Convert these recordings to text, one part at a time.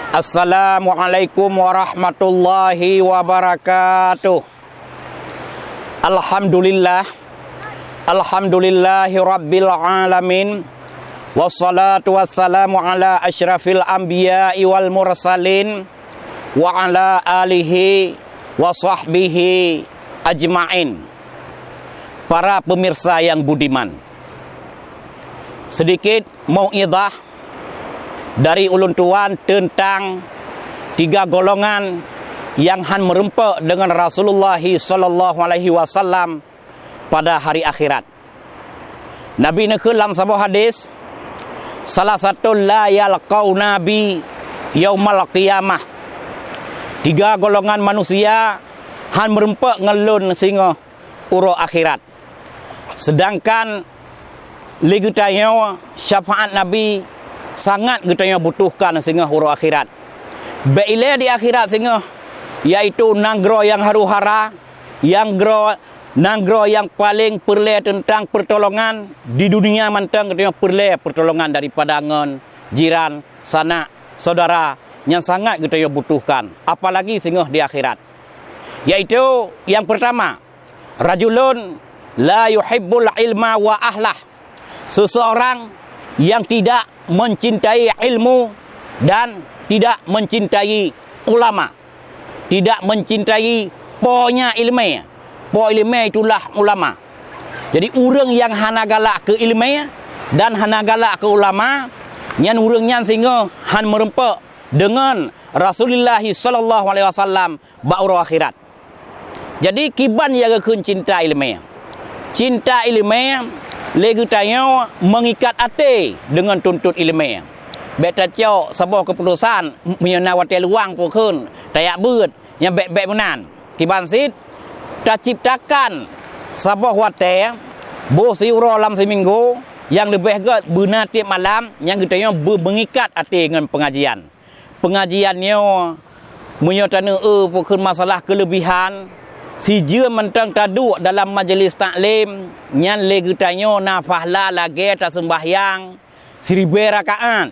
Assalamualaikum warahmatullahi wabarakatuh. Alhamdulillahi rabbil alamin. Wassalatu wassalamu ala asyrafil anbiya'i wal mursalin wa ala alihi wa sahbihi ajma'in. Para pemirsa yang budiman, sedikit mau'idhah dari ulun tuan tentang 3 golongan yang merempak dengan Rasulullah sallallahu alaihi wasallam pada hari akhirat. Nabi nakul dalam sebuah hadis, salah satu la yalqau nabi yaumal qiyamah. 3 golongan manusia merempak ngelun sehingga uro akhirat. Sedangkan lagi tanya syafaat Nabi sangat kita butuhkan sehingga huru akhirat. Bila di akhirat sehingga yaitu nanggro yang haru-hara, nanggro yang paling perle tentang pertolongan di dunia mantang kita perle pertolongan daripada ngon jiran, sanak, saudara yang sangat kita butuhkan, apalagi sehingga di akhirat. Yaitu yang pertama, rajulun la yuhibbul ilma wa ahlah. Seseorang yang tidak mencintai ilmu dan tidak mencintai ulama, tidak mencintai ponya ilmu. Po ilmu itulah ulama. Jadi orang yang hana galak ke ilmu dan hana galak ke ulama, nyan orang nyan sehingga merempak dengan Rasulullah sallallahu alaihi wasallam ba'ur akhirat. Jadi kiban yang keun cinta ilmu. Cinta ilmu lagi tanya mengikat hati dengan tuntut ilmu. Beta cok sebuah keputusan menyawati luang pukun tayak beut yang baik-baik menan. Kiban sit tak ciptakan sebuah wate bo siuro dalam seminggu yang lebih ke benar tiap malam yang kita mengikat hati dengan pengajian. Pengajiannya menyatakan pukun masalah kelebihan. Si je mentang tadu dalam majlis taklim nyan lagi tanya nafahla lagi tak sembahyang 1000 rakaat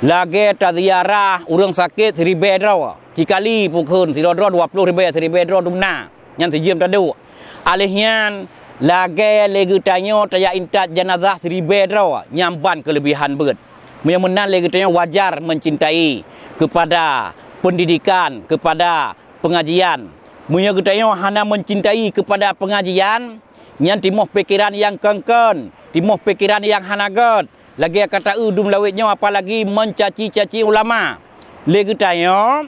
lagi tak ziarah orang sakit 1000 draw kikali pukun si draw 20,000 1000 draw dumna nyan si je tadu alihnya lagi tanya taya intat jenazah 1000 draw nyamban kelebihan beut menan lagi tanya wajar mencintai kepada pendidikan, kepada pengajian. Munya kita hana mencintai kepada pengajian, yang timuh pikiran yang kengken, timuh pikiran yang hanagat. Lagi kata udum lawitnya apalagi mencaci-caci ulama. Lagi tanya,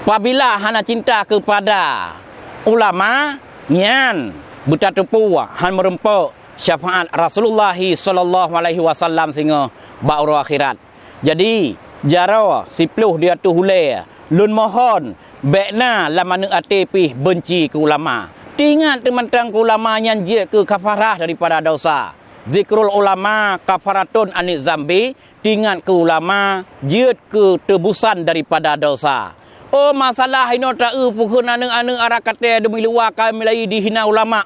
apabila hana cinta kepada ulama, nyan betatupu han merempak syafaat Rasulullah sallallahu alaihi wasallam sehingga ba'ur akhirat. Jadi jaro sipluh dia tu hule lun mohon bekna lamana ate pi benci ke ulama. Tingat teman-teman ulama yang je ke kafarah daripada dosa. Zikrul ulama kafaratun anil zambi. Tingat ke ulama je ke tebusan daripada dosa. Oh masalah ino ta pukun anu arah kata demi luar kami lagi dihina ulama.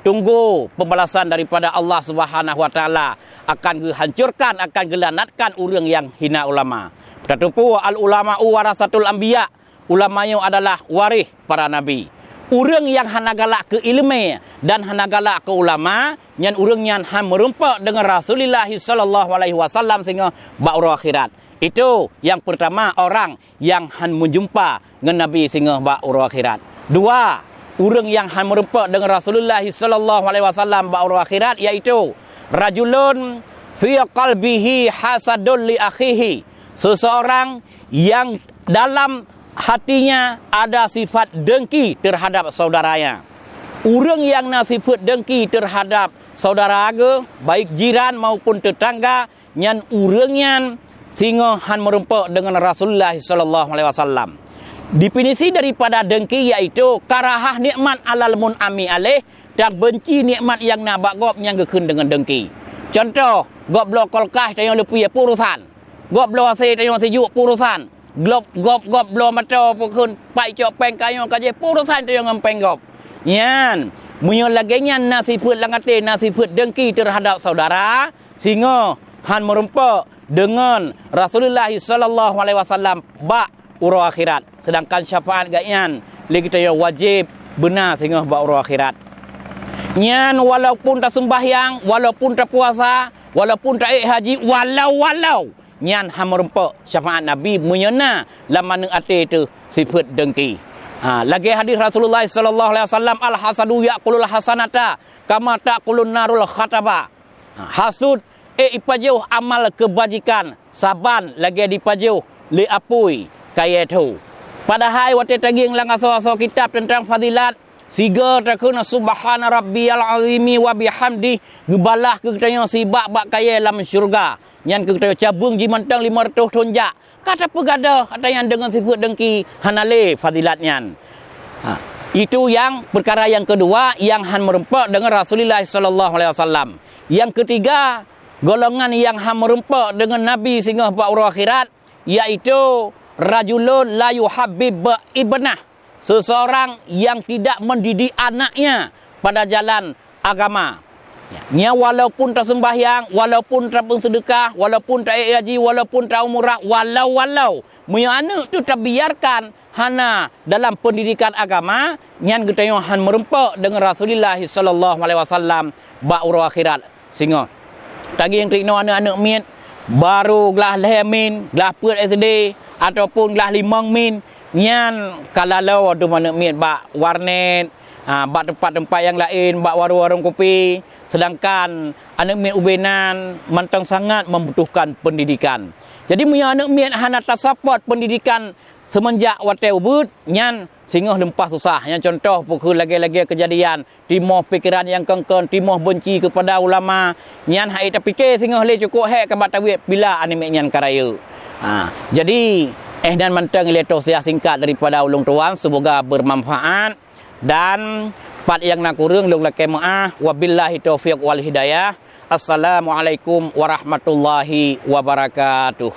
Tunggu pembalasan daripada Allah Subhanahu wa taala akan dihancurkan, akan gelanatkan orang yang hina ulama. Tetapi al ulama warasatul anbiya. Ulamanya adalah waris para nabi. Orang yang hana galak ke ilmu dan hana galak ke ulama, yang orang yang merempak dengan Rasulullah sallallahu alaihi wasallam sehingga ba'ur akhirat. Itu yang pertama, orang yang menjumpa dengan Nabi sehingga ba'ur akhirat. 2, orang yang merempak dengan Rasulullah sallallahu alaihi wasallam ba'ur akhirat, yaitu rajulun fi qalbihi hasadun li akhihi. Seseorang yang dalam hatinya ada sifat dengki terhadap saudaranya. Orang yang sifat dengki terhadap saudara baik jiran maupun tetangga, nyan urangnya sehingga merempak dengan Rasulullah sallallahu alaihi wasallam. Definisi daripada dengki yaitu karahah nikmat alal mun'ami alaih dan benci nikmat yang nabak gob yang gekun dengan dengki. Contoh, gob lo kolkah tayang lepuy purusan. Gob lo se tayang sejuk purusan. Gob lo mata pukun pai cok peng kayo kaje purusan tayang ngempeng gob. Yan, munyo lagi nyan nasifut langate nasifut dengki terhadap saudara sehingga han merempak dengan Rasulullah sallallahu alaihi wasallam ba urang akhirat. Sedangkan syafaat gaknyan lagi kita yang wajib benar sehingga ba urang akhirat. Nyan walaupun tak sembahyang, walaupun tak puasa, walaupun tak haji, walau nyan han merempak syafaat Nabi menyena laman ate itu sifat dengki. Lagi hadis Rasulullah sallallahu alaihi wasallam, al hasadu yaqulul hasanata kama taqulun narul khataba. Hasud ipajuh amal kebajikan, saban lagi dipajuh li apui kaya tu. Padahal waktu tadi yang langaso kitab tentang fadilat siga takuna subhana rabbiyal azimi wa bihamdi gebalah ke kita si bak kaya dalam syurga. Nyan ke kita cabung ji mantang 500 tonjak. Kata pegada kata yang dengan sifat dengki hanale fadilat nyan. Itu yang perkara yang kedua yang han merempak dengan Rasulullah sallallahu alaihi wasallam. Yang ketiga, golongan yang han merempak dengan Nabi sehingga ba urang akhirat iaitu rajulun la yuhabbib ibnah. Seseorang yang tidak mendidik anaknya pada jalan agama. Nya walaupun tak sembahyang, walaupun tak bersedekah, walaupun tak haji, walaupun tak umrah, walau punya anak tu tak biarkan hana dalam pendidikan agama, nyan kita han merempak dengan Rasulullah sallallahu alaihi wasallam ba urang akhirat. Sehingga tagi yang trikno anak-anak miat baru gelah lemin, gelah put SD ataupun gelah 5 min nyan kalau tu mana miat bak warnet, bak tempat-tempat yang lain, bak warung-warung kopi, sedangkan anak miat ubenan mantang sangat membutuhkan pendidikan. Jadi punya anak miat hana tak support pendidikan semenjak wate ubud nyan sehingga lempah susah. Yang contoh pukul lagi-lagi kejadian timoh pikiran yang kengkeng, timoh benci kepada ulama, nyan hai tak fikir sehingga le cukup hek kabat tawid bila anime nyan karaya. Jadi dan mantang ileto saya singkat daripada ulung tuan, semoga bermanfaat dan part yang nak kurang lung lakai maaf. Wabillahi taufiq wal hidayah. Assalamualaikum warahmatullahi wabarakatuh.